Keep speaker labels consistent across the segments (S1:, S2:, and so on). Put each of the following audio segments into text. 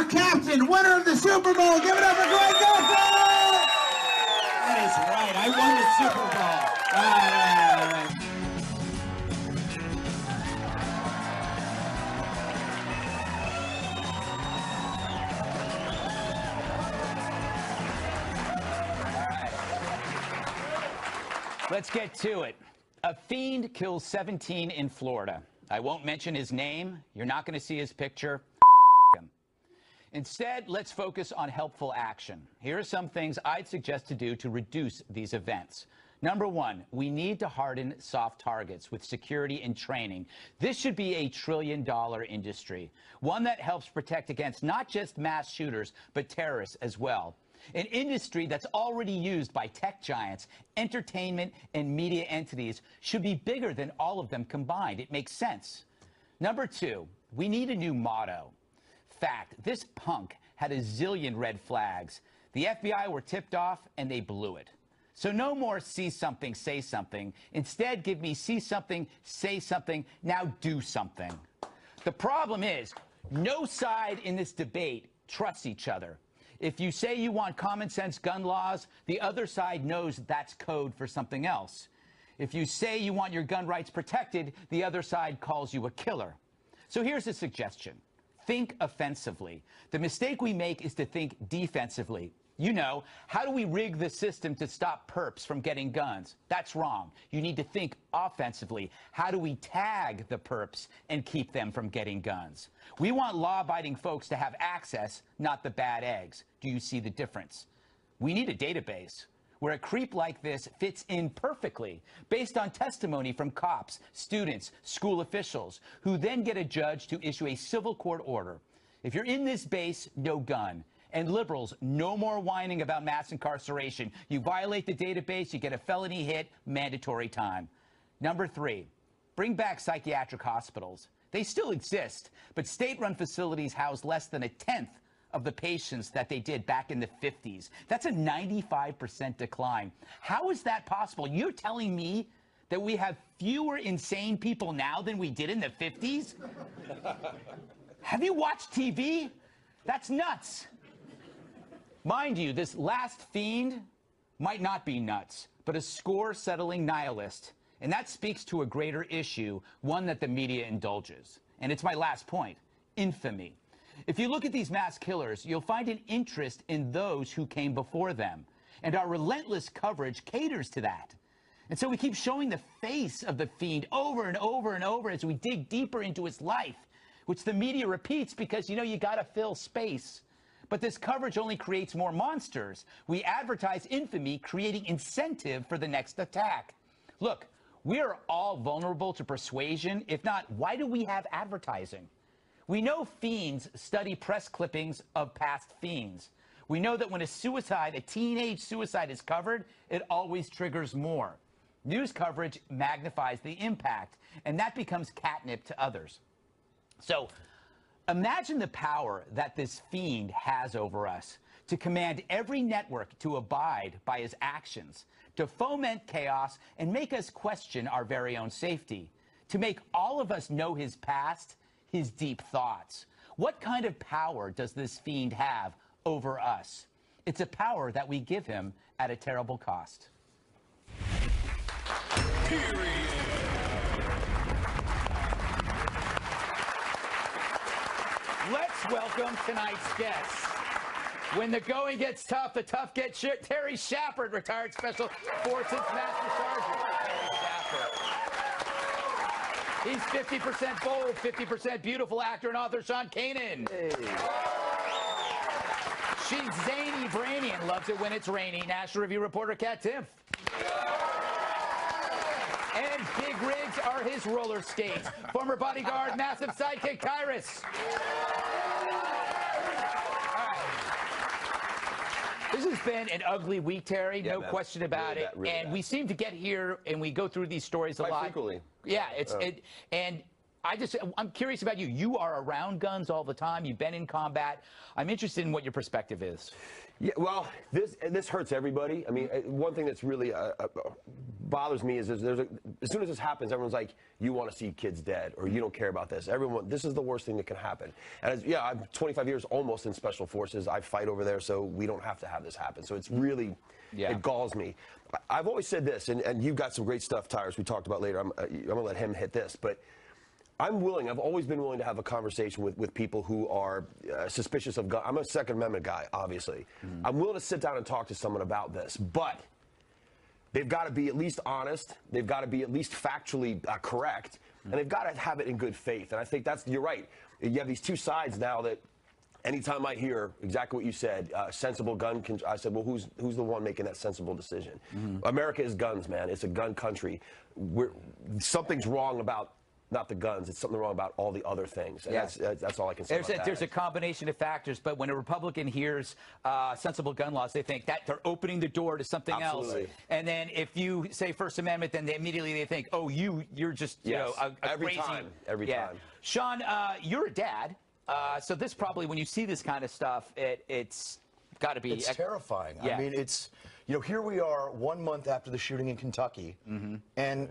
S1: our captain, winner of the Super Bowl. Give it up for Gutfeld!
S2: That is right. I won the Super Bowl. All right.
S3: Let's get to it. A fiend kills 17 in Florida. I won't mention his name. You're not going to see his picture. Him. Instead, let's focus on helpful action. Here are some things I'd suggest to do to reduce these events. Number one, we need to harden soft targets with security and training. This should be a trillion-dollar industry, one that helps protect against not just mass shooters, but terrorists as well. An industry that's already used by tech giants, entertainment, and media entities should be bigger than all of them combined. It makes sense. Number two, we need a new motto. Fact, this punk had a zillion red flags. The FBI were tipped off, and they blew it. So no more see something, say something. Instead, give me see something, say something, now do something. The problem is, no side in this debate trusts each other. If you say you want common sense gun laws, the other side knows that's code for something else. If you say you want your gun rights protected, the other side calls you a killer. So here's a suggestion. Think offensively. The mistake we make is to think defensively. You know, how do we rig the system to stop perps from getting guns? That's wrong. You need to think offensively. How do we tag the perps and keep them from getting guns? We want law-abiding folks to have access, not the bad eggs. Do you see the difference? We need a database where a creep like this fits in perfectly based on testimony from cops, students, school officials, who then get a judge to issue a civil court order. If you're in this base, no gun. And liberals, no more whining about mass incarceration. You violate the database, you get a felony hit, mandatory time. Number three, bring back psychiatric hospitals. They still exist, but state-run facilities house less than 1/10 of the patients that they did back in the 50s. That's a 95% decline. How is that possible? You're telling me that we have fewer insane people now than we did in the 50s? Have you watched TV? That's nuts. Mind you, this last fiend might not be nuts, but a score-settling nihilist. And that speaks to a greater issue, one that the media indulges. And it's my last point, infamy. If you look at these mass killers, you'll find an interest in those who came before them. And our relentless coverage caters to that. And so we keep showing the face of the fiend over and over and over as we dig deeper into his life, which the media repeats because, you know, you gotta fill space. But this coverage only creates more monsters. We advertise infamy, creating incentive for the next attack. Look, we are all vulnerable to persuasion. If not, why do we have advertising? We know fiends study press clippings of past fiends. We know that when a teenage suicide is covered, it always triggers more. News coverage magnifies the impact, and that becomes catnip to others. So, imagine the power that this fiend has over us to command every network to abide by his actions, to foment chaos and make us question our very own safety, to make all of us know his past, his deep thoughts. What kind of power does this fiend have over us? It's a power that we give him at a terrible cost.
S4: Period.
S3: Let's welcome tonight's guests. When the going gets tough, the tough get shit. Terry Shepard, retired Special Forces Master Sergeant. Terry Shepard. He's 50% bold, 50% beautiful actor and author Sean Kanan. Hey. She's zany, brainy, and loves it when it's rainy. National Review reporter Kat Timpf. And big rigs are his roller skates. Former bodyguard, massive sidekick, Kyrus. This has been an ugly week, Terry, no question about it. And we seem to get here and we go through these stories a lot.
S5: Frequently.
S3: Yeah, and I'm curious about you. You are around guns all the time. You've been in combat. I'm interested in what your perspective is.
S4: Yeah, well, this hurts everybody. I mean, one thing that's really bothers me is as soon as this happens, everyone's like, you want to see kids dead, or you don't care about this. This is the worst thing that can happen. And yeah, I'm 25 years almost in Special Forces. I fight over there, so we don't have to have this happen. So it's really, it galls me. I've always said this, and you've got some great stuff, Tyrus, we talked about later. I'm going to let him hit this, but I've always been willing to have a conversation with people who are suspicious of guns. I'm a Second Amendment guy, obviously. I'm willing to sit down and talk to someone about this, but they've got to be at least honest. They've got to be at least factually correct, and they've got to have it in good faith. And I think you're right. You have these two sides now that anytime I hear exactly what you said, sensible gun, I said, well, who's the one making that sensible decision? America is guns, man. It's a gun country. Something's wrong about not the guns. It's something wrong about all the other things. And that's all I can say about that.
S3: There's a combination of factors, but when a Republican hears sensible gun laws, they think that they're opening the door to something else. And then if you say First Amendment, then immediately they think, oh, you're just you know a
S4: every
S3: crazy
S4: time. Every time.
S3: Sean, you're a dad, so this probably when you see this kind of stuff, it's got to be
S5: terrifying. I mean, it's here we are 1 month after the shooting in Kentucky, and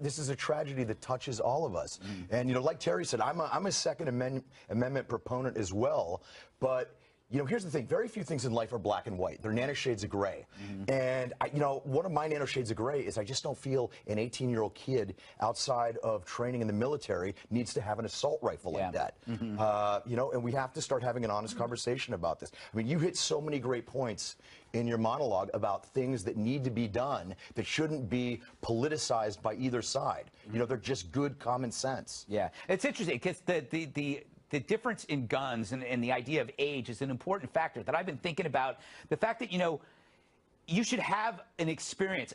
S5: this is a tragedy that touches all of us. And like Terry said, I'm a Second Amendment proponent as well, but here's the thing. Very few things in life are black and white. They're nanoshades of gray. And, one of my nanoshades of gray is I just don't feel an 18-year-old kid outside of training in the military needs to have an assault rifle like that. And we have to start having an honest conversation about this. I mean, you hit so many great points in your monologue about things that need to be done that shouldn't be politicized by either side. They're just good common sense.
S3: Yeah. It's interesting because the difference in guns and the idea of age is an important factor that I've been thinking about. The fact that, you should have an experience,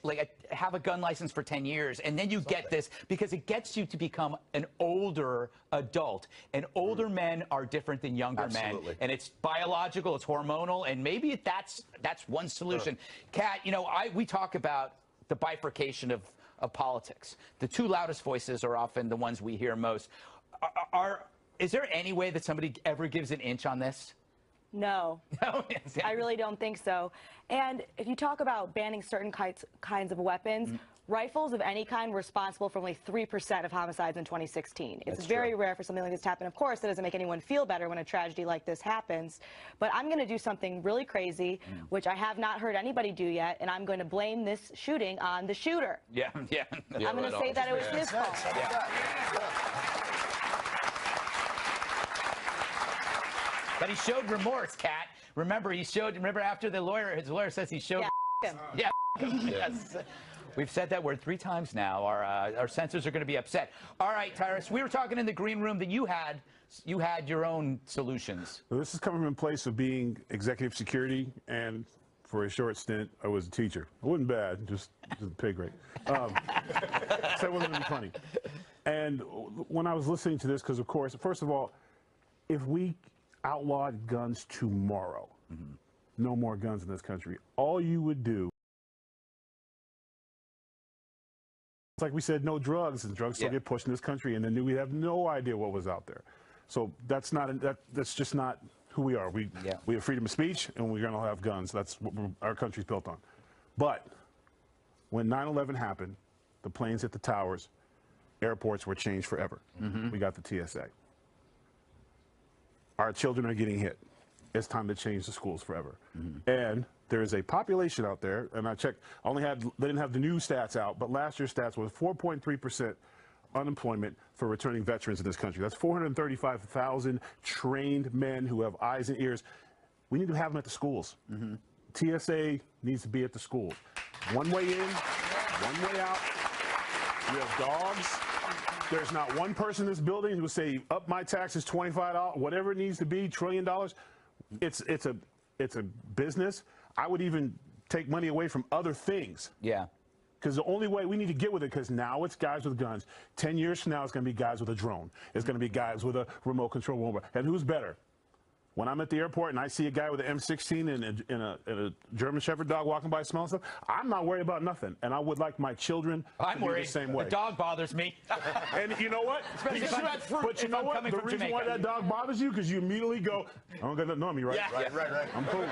S3: have a gun license for 10 years, and then you get this because it gets you to become an older adult. And older men are different than younger men. And it's biological, it's hormonal, and maybe that's one solution. Kat, we talk about the bifurcation of politics. The two loudest voices are often the ones we hear most. Is there any way that somebody ever gives an inch on this?
S6: No. I really don't think so. And if you talk about banning certain kinds of weapons, rifles of any kind were responsible for only 3% of homicides in 2016. It's very rare for something like this to happen. Of course, that doesn't make anyone feel better when a tragedy like this happens. But I'm going to do something really crazy, which I have not heard anybody do yet, and I'm going to blame this shooting on the shooter. I'm going to say that it was his fault.
S3: But he showed remorse, Kat. Remember, after his lawyer says he showed
S6: him.
S3: Yes. We've said that word 3 times now. Our censors are going to be upset. All right, Tyrus, we were talking in the green room that you had your own solutions.
S7: Well, this is coming from a place of being executive security, and for a short stint, I was a teacher. It wasn't bad, just pay grade. So it wasn't really funny. And when I was listening to this, because of course, first of all, if we outlawed guns tomorrow, no more guns in this country, all you would do, it's like we said, no drugs, and drugs still get pushed in this country, and then we have no idea what was out there. So that's just not who we are. We have freedom of speech, and we're going to have guns. That's what our country's built on. But when 9/11 happened, the planes hit the towers, airports were changed forever. We got the TSA. Our children are getting hit. It's time to change the schools forever. And there is a population out there, and I checked, they didn't have the new stats out, but last year's stats was 4.3% unemployment for returning veterans in this country. That's 435,000 trained men who have eyes and ears. We need to have them at the schools. TSA needs to be at the schools. One way in, one way out. You have dogs. There's not one person in this building who will say, up my taxes $25, whatever it needs to be, $1 trillion. It's a business. I would even take money away from other things. Because the only way we need to get with it, because now it's guys with guns. 10 years from now, it's going to be guys with a drone. It's going to be guys with a remote control robot. And who's better? When I'm at the airport and I see a guy with an M16 and a German Shepherd dog walking by smelling stuff, I'm not worried about nothing. And I would like my children
S3: I'm
S7: to be
S3: worried.
S7: the same way.
S3: The dog bothers me.
S7: And you know what?
S3: Especially if I'm-
S7: But you know what? The reason why that dog bothers you, because you immediately go, I don't got nothing on me, right?
S3: Yeah.
S5: Right.
S7: I'm cool.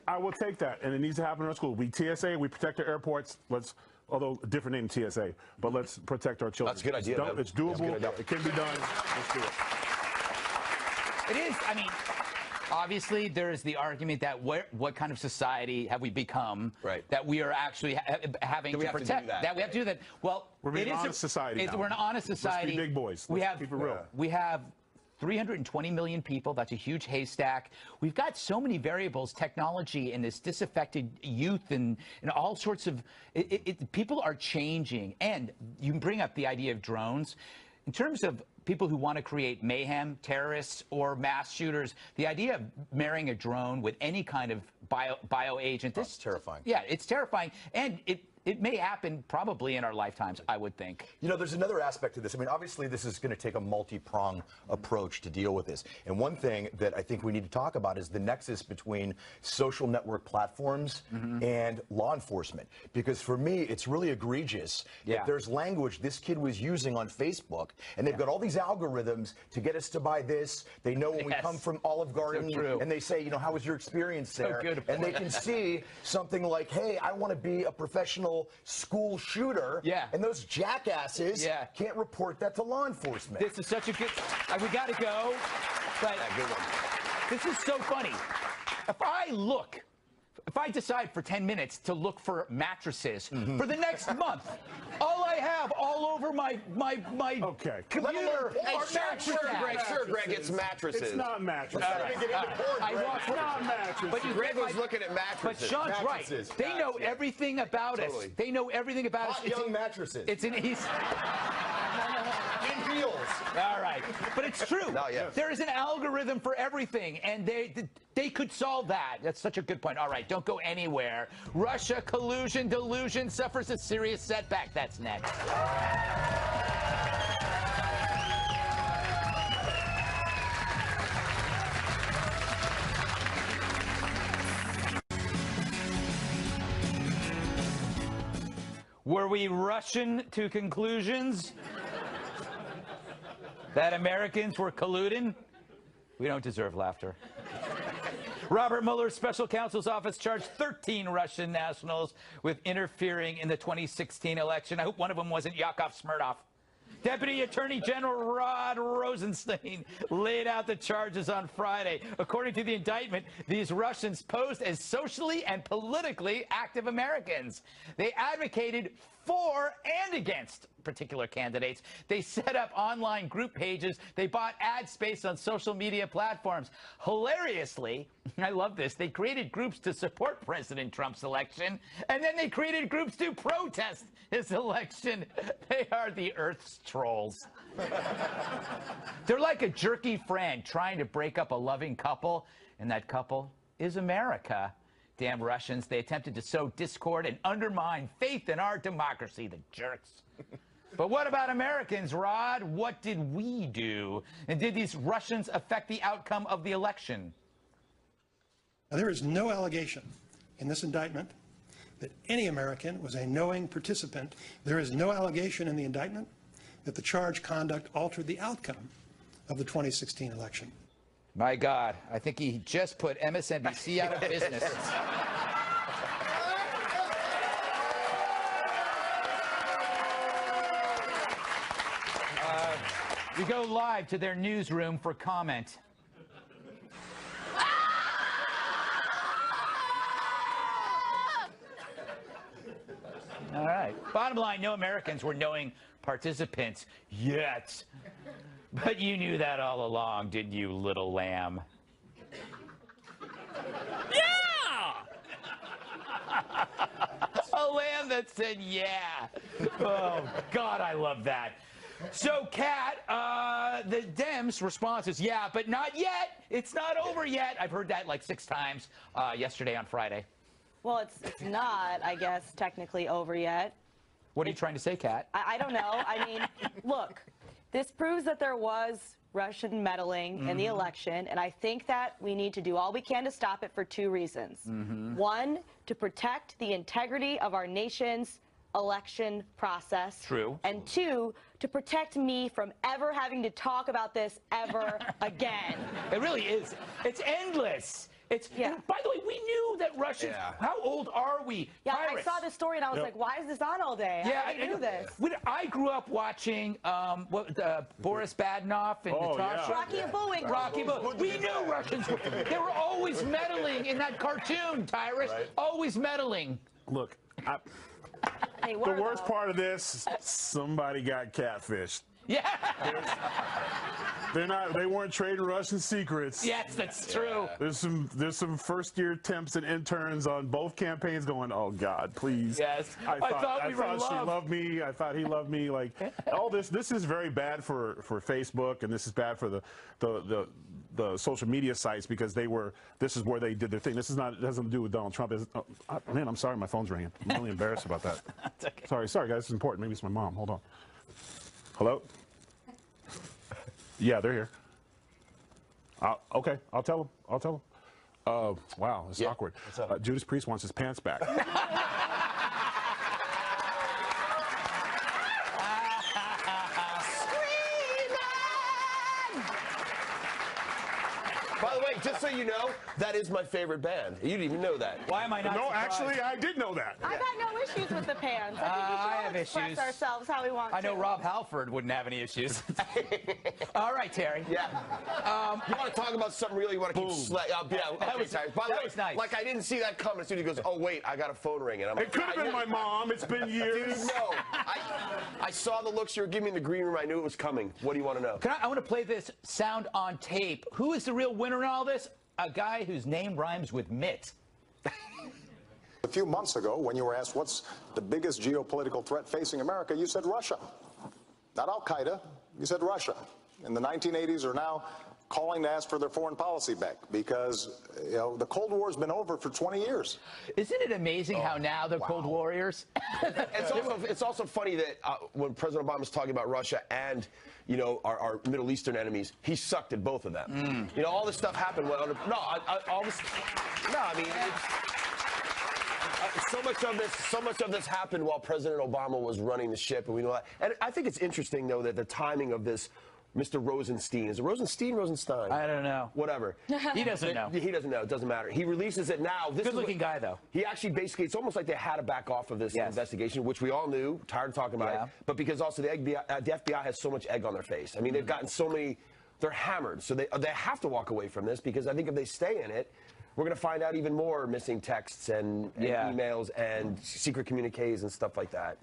S7: I will take that, and it needs to happen in our school. We TSA, we protect our airports. Although a different name TSA, but let's protect our children.
S4: That's a good idea, man.
S7: It's doable.
S4: That's a good idea.
S7: It can be done. Let's do it.
S3: It is. I mean, obviously, there is the argument that what kind of society have we become that we are actually having to protect? That we have to do that. Well,
S7: we're being an honest society now.
S3: We're an honest society.
S7: Let's be big boys. Let's keep it real.
S3: We have 320 million people. That's a huge haystack. We've got so many variables, technology, and this disaffected youth, and all sorts of. People are changing, and you bring up the idea of drones. In terms of people who want to create mayhem, terrorists, or mass shooters, the idea of marrying a drone with any kind of bio agent, this
S5: is terrifying.
S3: Yeah, it's terrifying, and it may happen probably in our lifetimes, I would think.
S5: You know, there's another aspect to this. I mean, obviously, this is going to take a multi-pronged approach to deal with this. And one thing that I think we need to talk about is the nexus between social network platforms and law enforcement. Because for me, it's really egregious that there's language this kid was using on Facebook, and they've got all these algorithms to get us to buy this. They know when we come from Olive Garden, and they say, you know, how was your experience there? And they can see something like, hey, I want to be a professional school shooter, and those jackasses can't report that to law enforcement.
S3: This is such a good. We got to go, but this is so funny. If I decide for 10 minutes to look for mattresses for the next month, all I have all over my computer are mattresses.
S4: Sure, Greg, it's mattresses.
S7: It's not mattresses.
S3: It's not mattresses. But
S4: Greg was looking at mattresses.
S3: But Sean's right. They know everything about us. They know everything about us.
S5: Young mattresses.
S3: It's an easy.
S5: In heels.
S3: All right, but it's true. There is an algorithm for everything, and they could solve that. That's such a good point. All right, don't go anywhere. Russia collusion delusion suffers a serious setback. That's next. Were we rushing to conclusions that Americans were colluding? We don't deserve laughter. Robert Mueller's special counsel's office charged 13 Russian nationals with interfering in the 2016 election. I hope one of them wasn't Yakov Smirnov. Deputy Attorney General Rod Rosenstein laid out the charges on Friday. According to the indictment, these Russians posed as socially and politically active Americans. They advocated for and against particular candidates. They set up online group pages. They bought ad space on social media platforms. Hilariously, I love this, they created groups to support President Trump's election, and then they created groups to protest his election. They are the Earth's trolls. They're like a jerky friend trying to break up a loving couple, and that couple is America. Damn Russians, they attempted to sow discord and undermine faith in our democracy, the jerks. But what about Americans, Rod? What did we do? And did these Russians affect the outcome of the election?
S8: Now, there is no allegation in this indictment that any American was a knowing participant. There is no allegation in the indictment that the charged conduct altered the outcome of the 2016 election.
S3: My God, I think he just put MSNBC out of business. We go live to their newsroom for comment. All right. Bottom line, no Americans were knowing participants yet. But you knew that all along, didn't you, little lamb? Yeah! A lamb that said yeah. Oh, God, I love that. So, Kat, the Dems' response is, yeah, but not yet. It's not over yet. I've heard that like 6 times yesterday on Friday.
S6: Well, it's not, I guess, technically over yet.
S3: What are you trying to say, Kat?
S6: I don't know. I mean, look, this proves that there was Russian meddling in the election, and I think that we need to do all we can to stop it for 2 reasons. One, to protect the integrity of our nation's election process.
S3: True.
S6: And 2, to protect me from ever having to talk about this ever again.
S3: It really is. It's endless. It's
S6: Yeah.
S3: and by the way, we knew that Russians.
S4: Yeah.
S3: How old are we?
S6: Yeah,
S3: Pirates.
S6: I saw this story and I was like, why is this on all day?
S3: Yeah,
S6: I didn't do this.
S3: I grew up watching Boris Badenoff and Natasha.
S7: yeah.
S6: Rocky and Bullwinkle.
S3: Rocky Bullwinkle. We knew Russians. They were always meddling in that cartoon, Tyrus.
S5: Right.
S3: Always meddling.
S7: Look,
S6: They
S7: the
S6: were,
S7: worst
S6: though.
S7: part of this, somebody got catfished.
S3: Yeah.
S7: They weren't trading Russian secrets.
S3: Yes, that's true.
S7: There's some first-year temps and interns on both campaigns going, oh God, please.
S3: Yes.
S7: I thought
S3: we were in
S7: she
S3: love.
S7: loved me. I thought he loved me. Like all this is very bad for Facebook, and this is bad for the social media sites because this is where they did their thing. This is not, it doesn't do with Donald Trump. Man, I'm sorry, my phone's ringing. I'm really embarrassed about that.
S3: Okay.
S7: Sorry guys, this is important. Maybe it's my mom. Hold on. Hello? Yeah, they're here. Okay, I'll tell them. Wow, it's awkward. Judas Priest wants his pants back.
S4: By the way, just so you know, that is my favorite band. You didn't even know that.
S3: Why am I not
S7: No,
S3: surprised?
S7: actually, I did know that.
S6: I got no issues with the pants. I think we should
S3: I
S6: all
S3: have
S6: express
S3: issues.
S6: ourselves how we want to.
S3: I know Rob Halford wouldn't have any issues. All right, Terry.
S4: Yeah. You want to talk about something real? You want to keep yeah, okay,
S3: That was-
S4: Tyrus. By the
S3: that
S4: way,
S3: was nice.
S4: like I didn't see that coming. As soon as he goes, oh wait, I got a phone ringing. I'm
S7: It could have been my mom. It's been years.
S4: Dude, no. I saw the looks you were giving me in the green room. I knew it was coming. What do you want to know?
S3: I want to play this sound on tape. Who is the real winner in all this? A guy whose name rhymes with mitt.
S9: A few months ago, when you were asked what's the biggest geopolitical threat facing America, you said Russia. Not Al-Qaeda, you said Russia. In the 1980s are now calling to ask for their foreign policy back because, you know, the Cold War has been over for 20 years.
S3: Isn't it amazing how now they're Cold Warriors?
S4: It's also funny that when President Obama was talking about Russia and, you know, our Middle Eastern enemies, he sucked at both of them. You know, all this stuff happened. So much of this happened while President Obama was running the ship, and we know that. And I think it's interesting, though, that the timing of this. Mr. Rosenstein. Is it Rosenstein? Rosenstein?
S3: I don't know.
S4: Whatever.
S3: He doesn't know.
S4: He doesn't know. It doesn't matter. He releases it now.
S3: Good-looking guy, though.
S4: He actually basically, it's almost like they had to back off of this investigation, which we all knew, tired of talking about it. But because also the FBI has so much egg on their face. I mean, they've gotten so many, they're hammered. So they have to walk away from this because I think if they stay in it, we're going to find out even more missing texts and emails and secret communiques and stuff like that.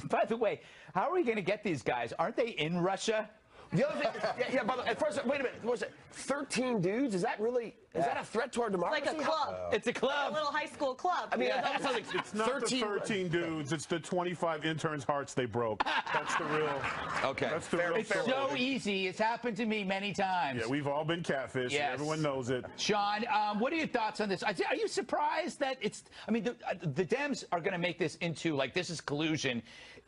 S3: By the way, how are we going to get these guys? Aren't they in Russia?
S4: The other thing, by the way, at first, wait a minute, what was it? 13 dudes? Is that really, is that a threat to our democracy?
S6: Like a club.
S3: It's a club.
S6: A little high school club.
S4: I mean, it almost sounds like
S7: It's not the 13 dudes. It's the 25 interns' hearts they broke. That's the real.
S4: Okay.
S7: That's the real
S3: It's so easy. It's happened to me many times.
S7: Yeah, we've all been catfished.
S3: Yes.
S7: Everyone knows it.
S3: Sean, what are your thoughts on this? Are you surprised that it's, I mean, the Dems are going to make this into, like, this is collusion,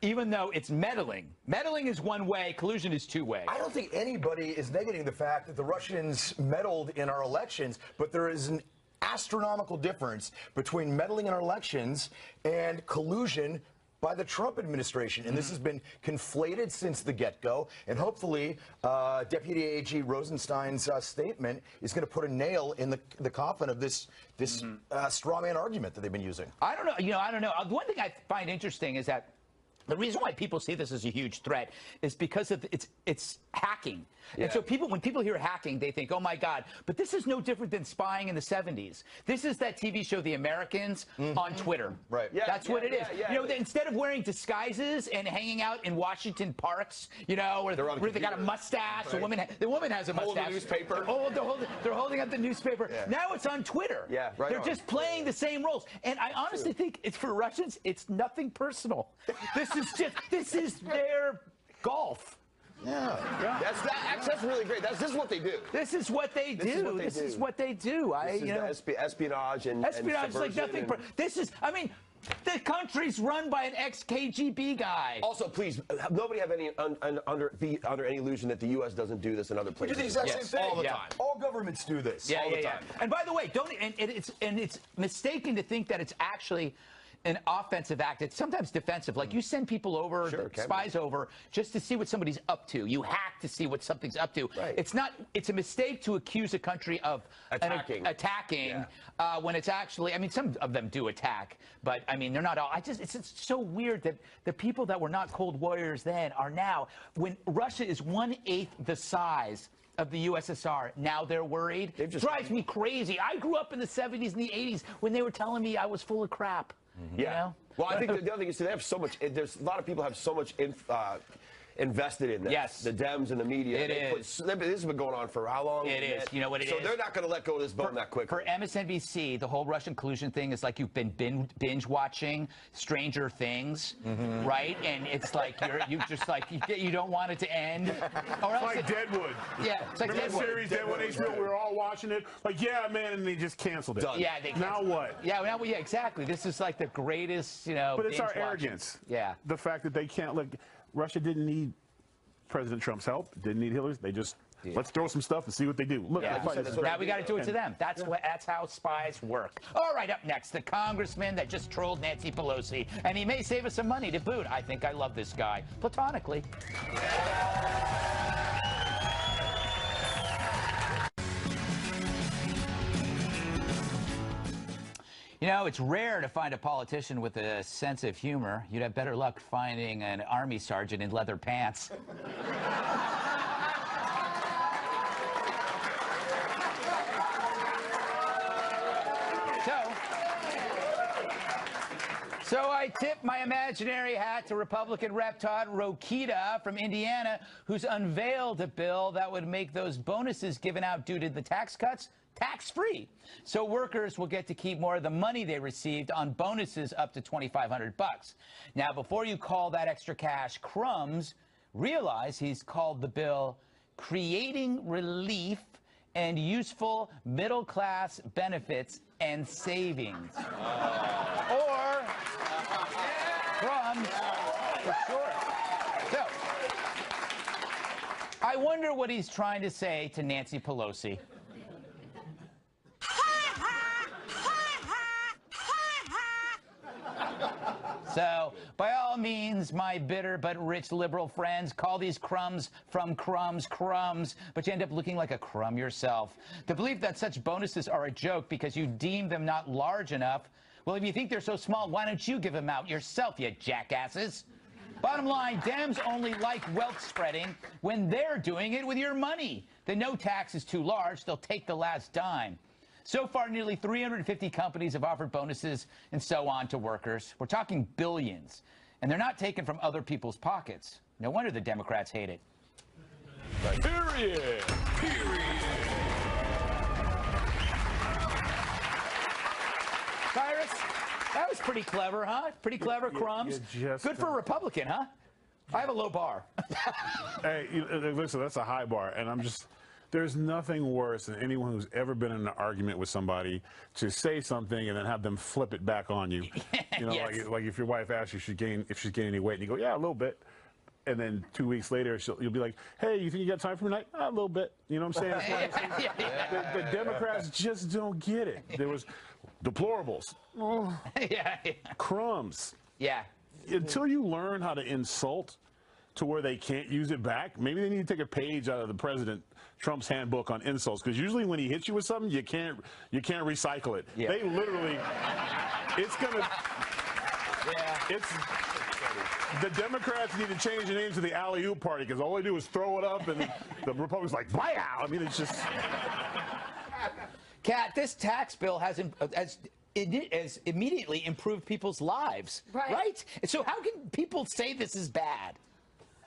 S3: even though it's meddling. Meddling is one way, collusion is two ways.
S5: I don't think anybody is negating the fact that the Russians meddled in our elections, but there is an astronomical difference between meddling in our elections and collusion by the Trump administration. And this has been conflated since the get-go. And hopefully, Deputy AG Rosenstein's statement is going to put a nail in the coffin of this straw man argument that they've been using.
S3: I don't know. I don't know. The one thing I find interesting is that the reason why people see this as a huge threat is because of it's hacking.
S4: Yeah.
S3: And so when people hear hacking, they think, oh, my God. But this is no different than spying in the 70s. This is that TV show, The Americans, on Twitter.
S5: Right.
S4: Yeah,
S3: That's what it is.
S4: yeah.
S3: You know, instead of wearing disguises and hanging out in Washington parks, you know, where they got a mustache,
S4: right.
S3: the woman has a mustache.
S4: Hold the newspaper.
S3: They're holding up the newspaper.
S4: Yeah.
S3: Now it's on Twitter.
S4: Yeah, right
S3: They're
S4: on.
S3: just playing the same roles. And I honestly think it's for Russians, it's nothing personal. This is their golf.
S4: Yeah. That's really great. This is what they do.
S3: This is what they do.
S4: This is what they do.
S3: You know,
S4: Espionage and
S3: espionage is like nothing.
S4: subversion
S3: This is, I mean, The country's run by an ex-KGB guy.
S4: Also, please, nobody have any be under any illusion that the U.S. doesn't do this in other
S5: We
S4: places.
S5: do the exact same thing
S4: all the time.
S5: All governments do this.
S3: Yeah,
S5: all the time.
S3: And by the way, it's mistaken to think that it's actually an offensive act. It's sometimes defensive. Like, you send people over, spies over, just to see what somebody's up to. You hack to see what something's up to.
S4: Right.
S3: It's not. It's a mistake to accuse a country of attacking when it's actually. I mean, some of them do attack, but I mean, they're not all. It's so weird that the people that were not cold warriors then are now. When Russia is 1/8 the size of the USSR, now they're worried. It drives me crazy. I grew up in the 70s and the 80s when they were telling me I was full of crap.
S4: Yeah.
S3: You know?
S4: Well, I think the other thing is they have so much. There's a lot of people have so much invested in that.
S3: Yes.
S4: The Dems and the media.
S3: This
S4: has been going on for how long?
S3: It is. You know what it is?
S4: So they're not going to let go of this bone that quickly.
S3: For MSNBC, the whole Russian collusion thing is like you've been binge watching Stranger Things, right? And it's like you don't want it to end. Or else
S7: It's like Deadwood.
S3: Yeah, it's like
S7: Remember
S3: Deadwood.
S7: the series Deadwood HBO? We were all watching it. Like, yeah, man, and they just canceled it.
S4: Done.
S3: Yeah, they
S7: Now what?
S3: Yeah, exactly. This is like the greatest, you know.
S7: But it's our
S3: binge watching.
S7: arrogance.
S3: Yeah.
S7: The fact that they can't look. Russia didn't need President Trump's help. Didn't need Hillary's. They just let's throw some stuff and see what they do. Look,
S3: Yeah. Now we got to do it to them. That's how spies work. All right, up next, the congressman that just trolled Nancy Pelosi, and he may save us some money to boot. I think I love this guy platonically. You know, it's rare to find a politician with a sense of humor. You'd have better luck finding an army sergeant in leather pants. So I tip my imaginary hat to Republican Rep Todd Rokita from Indiana, who's unveiled a bill that would make those bonuses given out due to the tax cuts tax-free. So workers will get to keep more of the money they received on bonuses up to $2,500 bucks. Now, before you call that extra cash crumbs, realize he's called the bill Creating Relief and Useful Middle-Class Benefits and Savings. Or crumbs for short. So, I wonder what he's trying to say to Nancy Pelosi. So, by all means, my bitter but rich liberal friends, call these crumbs from crumbs crumbs, but you end up looking like a crumb yourself. The belief that such bonuses are a joke because you deem them not large enough, well, if you think they're so small, why don't you give them out yourself, you jackasses? Bottom line, Dems only like wealth spreading when they're doing it with your money. The no tax is too large, they'll take the last dime. So far, nearly 350 companies have offered bonuses and so on to workers. We're talking billions, and they're not taken from other people's pockets. No wonder the Democrats hate it.
S7: Right. Period.
S3: Cyrus, that was pretty clever, huh? Pretty clever, crumbs. Good for a Republican, huh? I have a low bar.
S7: Hey, listen, that's a high bar, and I'm just... There's nothing worse than anyone who's ever been in an argument with somebody to say something and then have them flip it back on you. You know,
S3: Yes.
S7: like if your wife asks you if she's gaining any weight, and you go, yeah, a little bit. And then 2 weeks later, you'll be like, hey, you think you got time for tonight? A little bit. You know what I'm saying? The Democrats just don't get it. There was deplorables. Crumbs.
S3: Yeah.
S7: Until you learn how to insult to where they can't use it back, maybe they need to take a page out of the President Trump's handbook on insults, because usually when he hits you with something, you can't recycle it.
S3: Yeah.
S7: They literally, it's gonna, it's, the Democrats need to change the name to the alley-oop party, because all they do is throw it up, and the Republicans like, wow. I mean, it's just.
S3: Kat, this tax bill has immediately improved people's lives, right? So how can people say this is bad?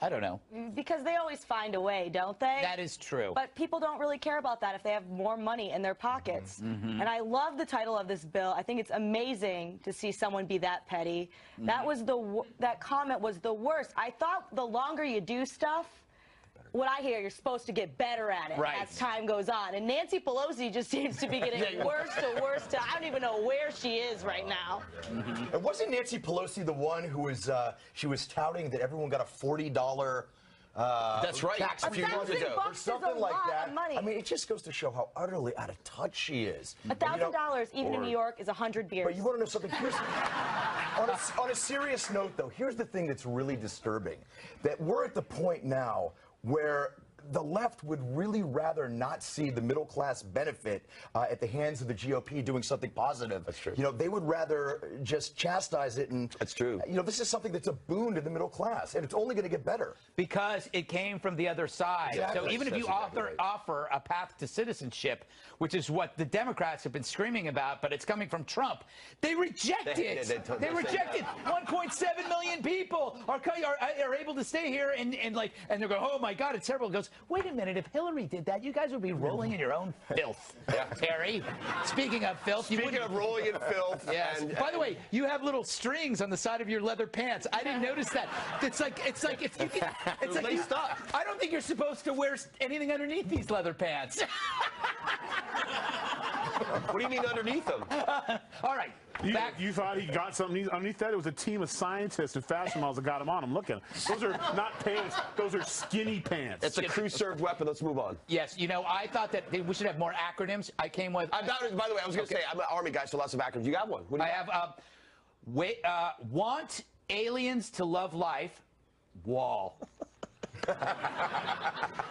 S3: I don't know.
S6: Because they always find a way, don't they?
S3: That is true.
S6: But people don't really care about that if they have more money in their pockets. And I love the title of this bill. I think it's amazing to see someone be that petty. That was that comment was the worst. I thought the longer you do stuff, what I hear, you're supposed to get better at it as time goes on. And Nancy Pelosi just seems to be getting worse and worse. I don't even know where she is right now.
S5: And wasn't Nancy Pelosi the one who was, she was touting that everyone got a $40
S4: that's right.
S5: tax a few months ago, or something like that.
S6: Money.
S5: I mean, it just goes to show how utterly out of touch she is.
S6: $1,000, even in New York, is 100 beers.
S5: But you want to know something? On a serious note, though, here's the thing that's really disturbing: that we're at the point now where the left would really rather not see the middle class benefit at the hands of the GOP doing something positive.
S4: That's true.
S5: You know, they would rather just chastise it. And
S4: that's true.
S5: You know, this is something that's a boon to the middle class, and it's only going to get better
S3: because it came from the other side.
S5: Exactly.
S3: So even if you offer a path to citizenship, which is what the Democrats have been screaming about, but it's coming from Trump, they reject it. They reject it. 1.7 million people are able to stay here and they're going, oh my God, it's terrible. It goes, wait a minute, if Hillary did that, you guys would be rolling in your own filth. Terry, speaking of filth,
S4: speaking of rolling in filth.
S3: Yes. By the way, you have little strings on the side of your leather pants. I didn't notice that. It's like if you can, it's like
S4: laced up.
S3: I don't think you're supposed to wear anything underneath these leather pants.
S4: What do you mean underneath them?
S3: All right.
S7: You thought he got something underneath that? It was a team of scientists and fashion models that got him on. I'm looking. Those are not pants. Those are skinny pants.
S4: It's a crew-served weapon. Let's move on.
S3: Yes. You know, I thought that we should have more acronyms. I came with.
S4: By the way, I was going to say, I'm an Army guy, so lots of acronyms. You got one? What do you
S3: have want aliens to love life. Wall.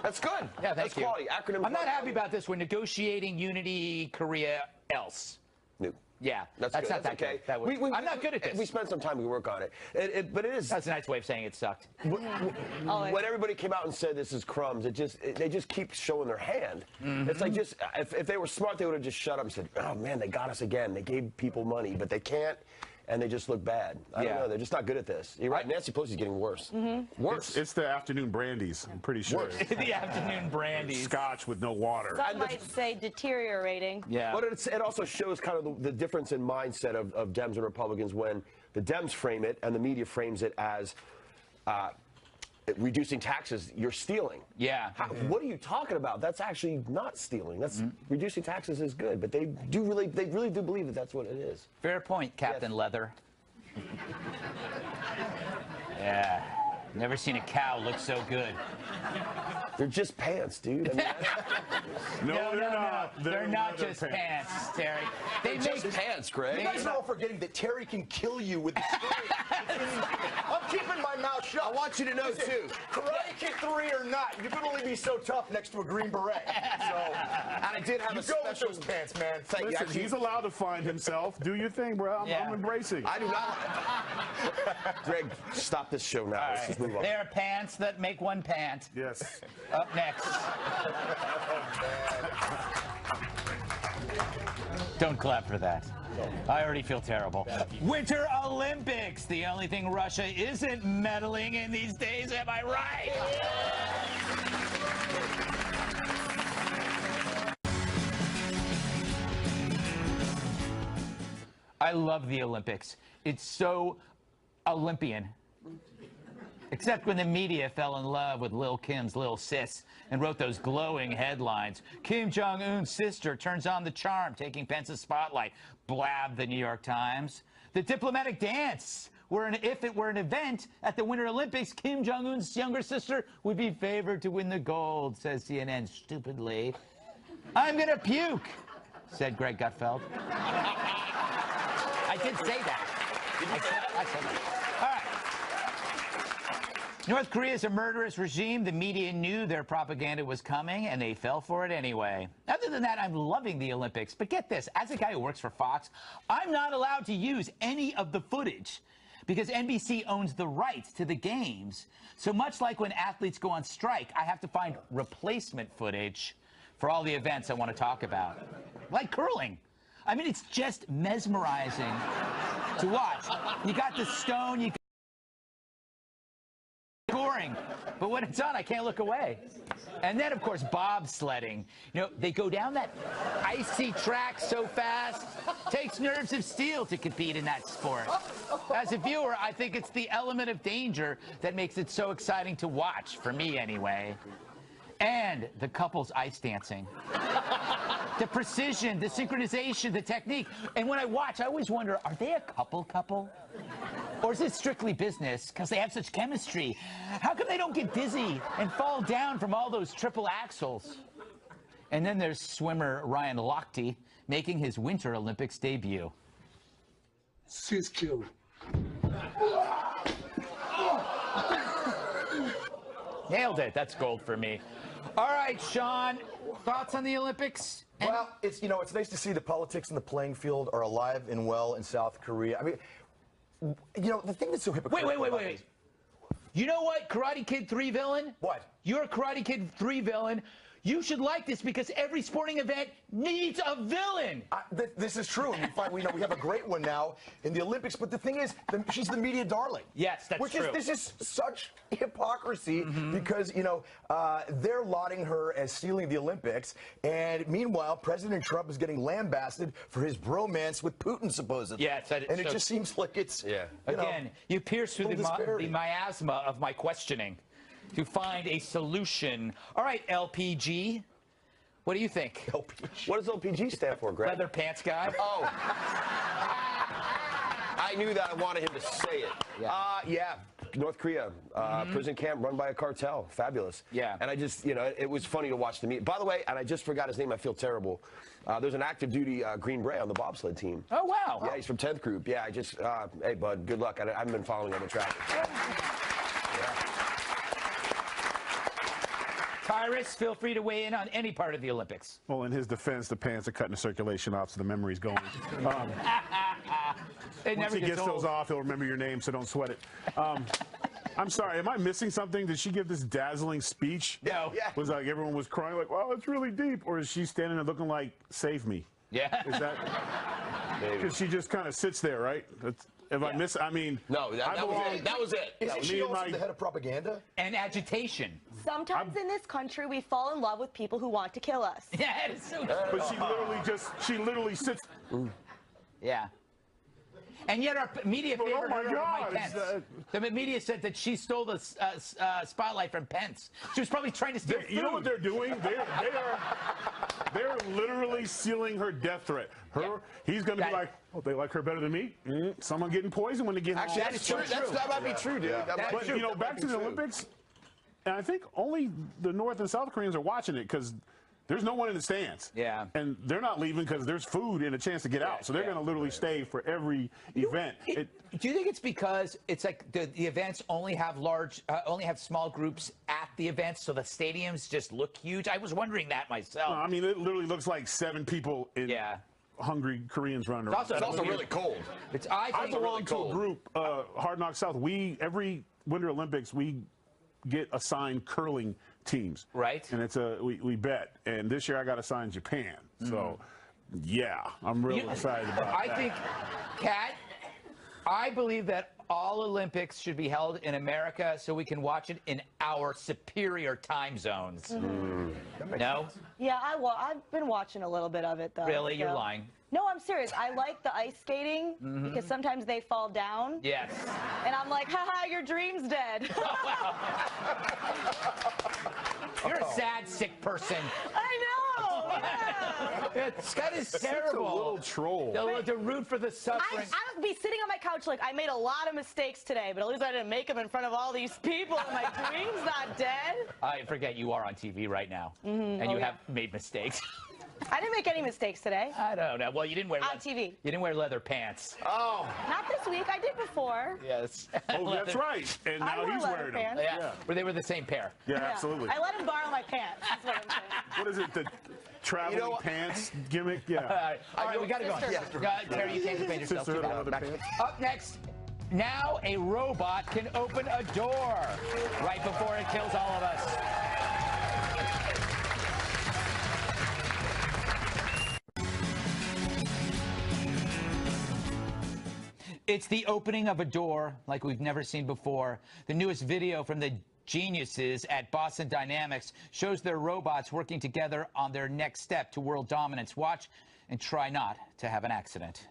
S4: That's good.
S3: Yeah,
S4: that's quality. Acronym.
S3: I'm not happy about this. We're negotiating unity, Korea, else.
S4: No.
S3: Yeah,
S4: that's
S3: not
S4: that
S3: okay.
S4: good.
S3: I'm not good at this.
S4: We spent some time to work on it. But it is.
S3: That's a nice way of saying it sucked.
S4: When everybody came out and said this is crumbs, they just keep showing their hand. It's like just if they were smart, they would have just shut up and said, "Oh man, they got us again. They gave people money, but they can't." And they just look bad. I don't know. They're just not good at this. You're right. Nancy Pelosi's getting worse. Worse.
S7: It's the afternoon brandies. I'm pretty sure.
S3: The afternoon brandies.
S7: Scotch with no water.
S6: Some might say deteriorating.
S3: Yeah.
S4: But it also shows kind of the difference in mindset of Dems and Republicans when the Dems frame it and the media frames it as reducing taxes, you're stealing.
S3: Yeah.
S4: What are you talking about? That's actually not stealing. That's reducing taxes is good, but they really do believe that that's what it is.
S3: Fair point, Captain Leather. Yeah. Never seen a cow look so good.
S4: They're just pants, dude. I mean,
S7: no, they're not.
S3: They're not just pants, Terry.
S4: They're just pants, Greg.
S5: You guys are all forgetting that Terry can kill you with the story. I'm keeping my mouth shut.
S4: I want you to know, too.
S5: Karate Kid 3 or not, you can only be so tough next to a Green Beret. So,
S4: and I did have
S5: you
S4: a
S5: go
S4: special
S5: with those pants, man.
S7: Listen, he's allowed to find himself. Do your thing, bro. I'm embracing.
S4: I do not. Greg, stop this show now. Let's just move on.
S3: There are pants that make one pant.
S7: Yes.
S3: Up next. Don't clap for that. I already feel terrible. Winter Olympics. The only thing Russia isn't meddling in these days. Am I right? I love the Olympics. It's so Olympian. Except when the media fell in love with Lil' Kim's Lil' Sis and wrote those glowing headlines. Kim Jong-un's sister turns on the charm, taking Pence's spotlight. Blab the New York Times. The diplomatic dance, if it were an event at the Winter Olympics, Kim Jong-un's younger sister would be favored to win the gold, says CNN stupidly. I'm gonna puke, said Greg Gutfeld. I did say that. I said that. All right. North Korea is a murderous regime. The media knew their propaganda was coming, and they fell for it anyway. Other than that, I'm loving the Olympics. But get this, as a guy who works for Fox, I'm not allowed to use any of the footage because NBC owns the rights to the games. So much like when athletes go on strike, I have to find replacement footage for all the events I want to talk about, like curling. I mean, it's just mesmerizing to watch. You got the stone, you got scoring, but when it's on, I can't look away. And then, of course, bobsledding. You know, they go down that icy track so fast, takes nerves of steel to compete in that sport. As a viewer, I think it's the element of danger that makes it so exciting to watch, for me anyway. And the couples ice dancing. The precision, the synchronization, the technique. And when I watch, I always wonder, are they a couple? Or is it strictly business because they have such chemistry? How come they don't get dizzy and fall down from all those triple axels? And then there's swimmer Ryan Lochte making his Winter Olympics debut.
S1: She's cute.
S3: Nailed it. That's gold for me. All right, Sean, thoughts on the Olympics?
S5: Well, it's nice to see the politics in the playing field are alive and well in South Korea. I mean, the thing that's so hypocritical.
S3: Wait. You know what, Karate Kid 3 villain?
S5: What?
S3: You're a Karate Kid 3 villain. You should like this because every sporting event needs a villain.
S5: This is true. We have a great one now in the Olympics, but the thing is, she's the media darling.
S3: Yes, that's true.
S5: This is such hypocrisy because, they're lauding her as stealing the Olympics, and meanwhile, President Trump is getting lambasted for his bromance with Putin, supposedly.
S3: Yeah,
S5: it just seems like it's,
S3: Again, you pierce through the miasma of my questioning to find a solution. All right, LPG, what do you think?
S4: LPG. What does LPG stand for, Greg?
S3: Leather pants guy.
S4: Oh. I knew that. I wanted him to say it. Yeah. North Korea, prison camp run by a cartel. Fabulous.
S3: Yeah.
S4: And I just, it was funny to watch the meet. By the way, and I just forgot his name. I feel terrible. There's an active duty Green Beret on the bobsled team.
S3: Oh, wow.
S4: Yeah, he's from 10th Group. Yeah, hey, bud, good luck. I haven't been following on the track.
S3: Tyrus, feel free to weigh in on any part of the Olympics.
S7: Well, in his defense, the pants are cutting the circulation off, so the memory's going. Once he gets those off, he'll remember your name, so don't sweat it. I'm sorry, am I missing something? Did she give this dazzling speech?
S3: No.
S4: Yeah.
S7: Was like everyone was crying like, wow, it's really deep? Or is she standing there looking like, save me?
S3: Yeah.
S7: Is that? Because she just kind of sits there, right? If I miss, I mean.
S4: No, that was it. That was it.
S5: Isn't she also the head of propaganda?
S3: And agitation.
S6: Sometimes in this country, we fall in love with people who want to kill us.
S3: Yeah, it's so true.
S7: But she literally sits.
S3: Yeah. And yet our media favored her over
S7: God,
S3: Mike Pence. The media said that she stole the spotlight from Pence. She was probably trying to steal food.
S7: You know what they're doing? They're literally sealing her death threat. He's going to be like, oh, they like her better than me? Someone getting poisoned when they get home.
S4: Actually, that's true. That might be true, dude.
S7: But, back to the Olympics, and I think only the North and South Koreans are watching it because there's no one in the stands. Yeah. And they're not leaving because there's food and a chance to get out. So they're going to literally stay for every event.
S3: Do you think it's because it's like the events only have small groups at the events, so the stadiums just look huge? I was wondering that myself.
S7: I mean, it literally looks like 7 people in hungry Koreans running around.
S4: It's also really cold.
S7: I belong to a group, Hard Knock South. Every Winter Olympics, we get assigned curling teams.
S3: Right.
S7: And it's we bet. And this year I got assigned Japan. So, yeah, I'm real excited about that.
S3: I think, Kat, I believe that all Olympics should be held in America so we can watch it in our superior time zones. No?
S6: Yeah, I've been watching a little bit of it, though.
S3: Really? You're lying.
S6: No, I'm serious. I like the ice skating because sometimes they fall down.
S3: Yes.
S6: And I'm like, haha, your dream's dead.
S3: Oh, wow. You're a sad, sick person.
S6: I know. Yeah.
S3: Scott is terrible.
S7: Such a little troll.
S3: To root for the suffering.
S6: I would be sitting on my couch like, I made a lot of mistakes today, but at least I didn't make them in front of all these people, and my dream's not dead.
S3: I forget you are on TV right now, and you have made mistakes.
S6: I didn't make any mistakes today.
S3: I don't know. Well, you didn't wear
S6: on TV.
S3: You didn't wear leather pants.
S4: Oh.
S6: Not this week. I did before.
S3: Yes.
S7: Oh, that's right. And now he's wearing them.
S3: Yeah. But they were the same pair.
S7: Yeah, absolutely.
S6: I let him borrow my pants. That's what I'm saying.
S7: What is it? The traveling pants gimmick? Yeah.
S3: All right, we got to go. Terry, you can't defend yourself. Too bad. Up next. Now a robot can open a door right before it kills all of us. It's the opening of a door like we've never seen before. The newest video from the geniuses at Boston Dynamics shows their robots working together on their next step to world dominance. Watch and try not to have an accident.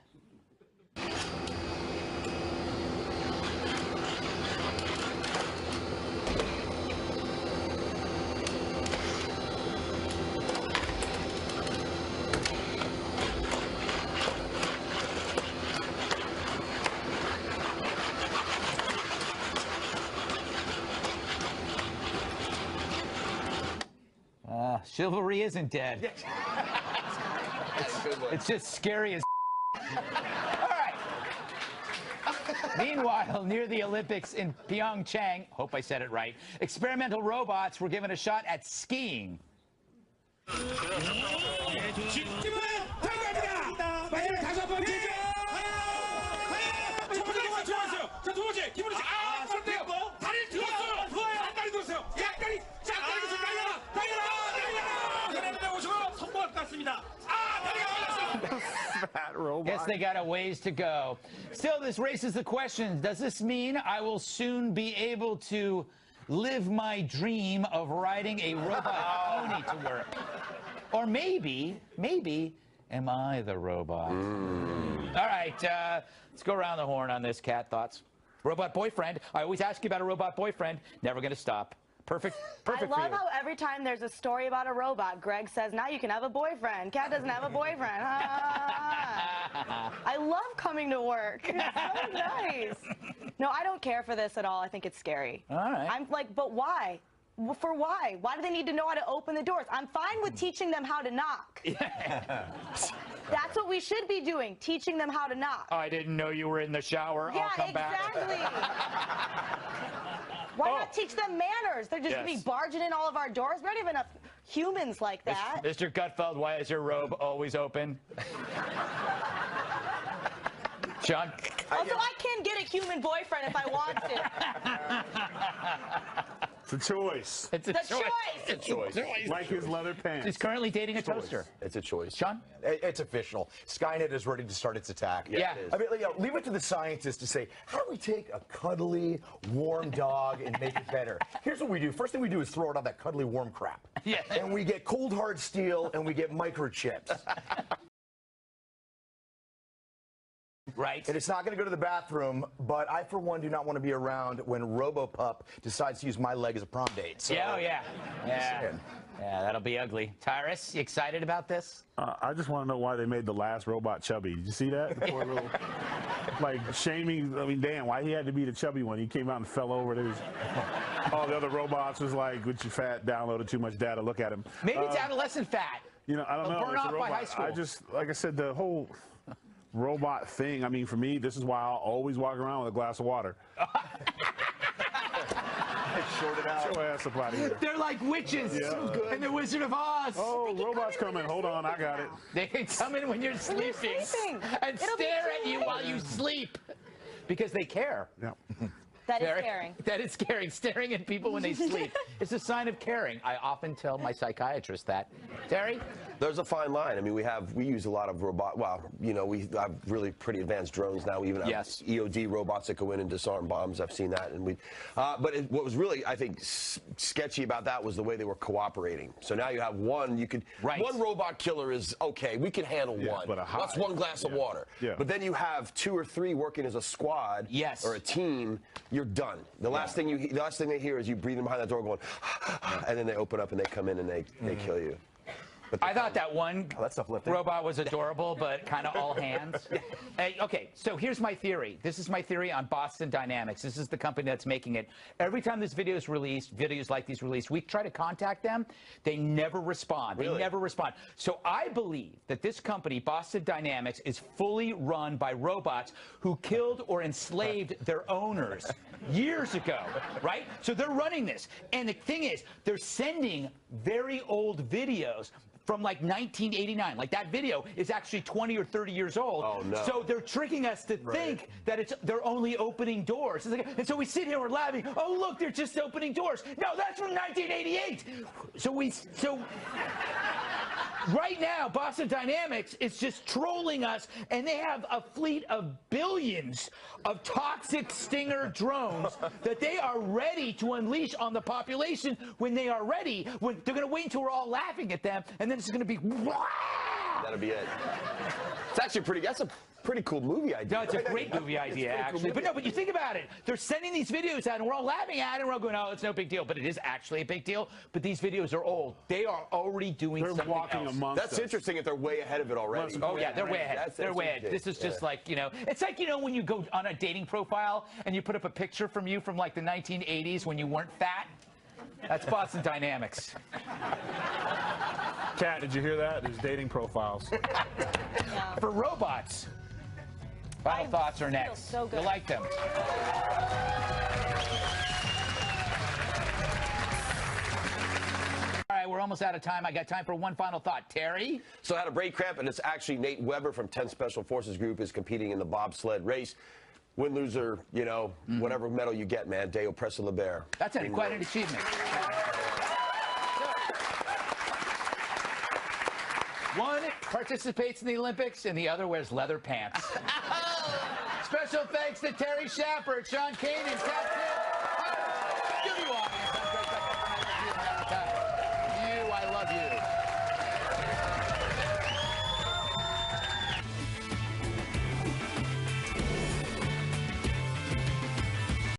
S3: Chivalry isn't dead. It's just scary as All right. Meanwhile, near the Olympics in Pyeongchang, hope I said it right, experimental robots were given a shot at skiing. Guess they got a ways to go. Still, this raises the question, does this mean I will soon be able to live my dream of riding a robot pony to work? Or maybe, am I the robot? All right, let's go around the horn on this, Cat. Thoughts? Robot boyfriend. I always ask you about a robot boyfriend. Never going to stop. Perfect
S6: I
S3: for
S6: love
S3: you.
S6: how every time there's a story about a robot, Greg says, now you can have a boyfriend. Cat doesn't have a boyfriend. I love coming to work. It's so nice. No, I don't care for this at all. I think it's scary.
S3: All right.
S6: I'm like, but why? For why? Why do they need to know how to open the doors? I'm fine with teaching them how to knock. That's what we should be doing, teaching them how to knock.
S3: I didn't know you were in the shower.
S6: Yeah,
S3: I'll come back.
S6: exactly. Why not teach them manners? They're just going to be barging in all of our doors. We don't have enough humans like that.
S3: Mr. Gutfeld, why is your robe always open? Sean?
S6: Also, I can get a human boyfriend if I want to.
S7: It's a choice.
S3: It's a choice.
S4: It's a choice.
S7: Like his leather pants.
S3: He's currently dating a toaster.
S4: It's a choice.
S3: Sean?
S5: It's official. Skynet is ready to start its attack.
S3: Yeah.
S4: It is.
S5: I mean, leave it to the scientists to say, how do we take a cuddly, warm dog and make it better? Here's what we do. First thing we do is throw it on that cuddly, warm crap.
S3: Yeah.
S5: And we get cold, hard steel, and we get microchips.
S3: Right.
S5: And it's not going to go to the bathroom, but I, for one, do not want to be around when RoboPup decides to use my leg as a prom date. So,
S3: Yeah, that'll be ugly. Tyrus, you excited about this?
S7: I just want to know why they made the last robot chubby. Did you see that? The poor little, like, shaming. I mean, damn, why he had to be the chubby one? He came out and fell over. There was, all the other robots was like, with your fat, downloaded too much data, look at him.
S3: Maybe it's adolescent fat.
S7: You know, I don't know.
S3: Burn
S7: It's a
S3: off by
S7: robot.
S3: high school.
S7: I just, like I said, the whole robot thing, I mean, for me, this is why I'll always walk around with a glass of water.
S5: Short it out.
S7: Get your ass up out of here.
S3: They're like witches in The Wizard of Oz.
S7: Oh, robot's coming. Hold on, I got it.
S3: They can come in when you're sleeping and stare at you while you sleep because they care.
S7: Yeah.
S6: That is caring.
S3: That is caring. Staring at people when they sleep. It's a sign of caring. I often tell my psychiatrist that. Terry?
S4: There's a fine line. I mean, we use a lot of robot. Well, you know, we have really pretty advanced drones now. We even have EOD robots that go in and disarm bombs. I've seen that. And what was really, I think, sketchy about that was the way they were cooperating. So now you have one. One robot killer is okay. We can handle one.
S7: But
S4: that's one glass of water.
S7: Yeah.
S4: But then you have 2 or 3 working as a squad or a team. You're done. The last thing they hear is you breathing behind that door, going, and then they open up and they come in and they kill you.
S3: I thought that one robot was adorable, but kind of all hands. Hey, okay, so here's my theory. This is my theory on Boston Dynamics. This is the company that's making it. Every time this video is released, videos like these released, we try to contact them. They never respond. They never respond. So I believe that this company, Boston Dynamics, is fully run by robots who killed or enslaved their owners years ago, right? So they're running this. And the thing is, they're sending very old videos from like 1989. Like that video is actually 20 or 30 years old.
S4: Oh, no.
S3: So they're tricking us to think that they're only opening doors. It's like, and so we sit here, we're laughing. Oh, look, they're just opening doors. No, that's from 1988. So right now, Boston Dynamics is just trolling us, and they have a fleet of billions of toxic Stinger drones that they are ready to unleash on the population when they are ready. When they're going to wait until we're all laughing at them, and then it's going to be, wah!
S4: That'll be it. It's actually that's a pretty cool movie idea.
S3: No, it's a great movie idea, actually. But you think about it. They're sending these videos out, and we're all laughing at it, and we're all going, oh, it's no big deal. But it is actually a big deal. But these videos are old. They are already doing something else.
S4: That's interesting if they're way ahead of it already.
S3: Oh, yeah, they're way ahead. They're way ahead. This is just like, you know, it's like, you know, when you go on a dating profile and you put up a picture from you from like the 1980s when you weren't fat. That's Boston Dynamics.
S7: Kat, did you hear that? There's dating profiles.
S3: For robots. Final thoughts are next.
S6: So good.
S3: You like them. All right, we're almost out of time. I got time for one final thought. Terry?
S4: So I had a break cramp, and it's actually Nate Weber from 10th Special Forces Group is competing in the bobsled race. Win, loser, you know, whatever medal you get, man. Deo Pressa Liber.
S3: That's quite an achievement. One participates in the Olympics, and the other wears leather pants. Special thanks to Terry Shepard, Sean Kane, and Kat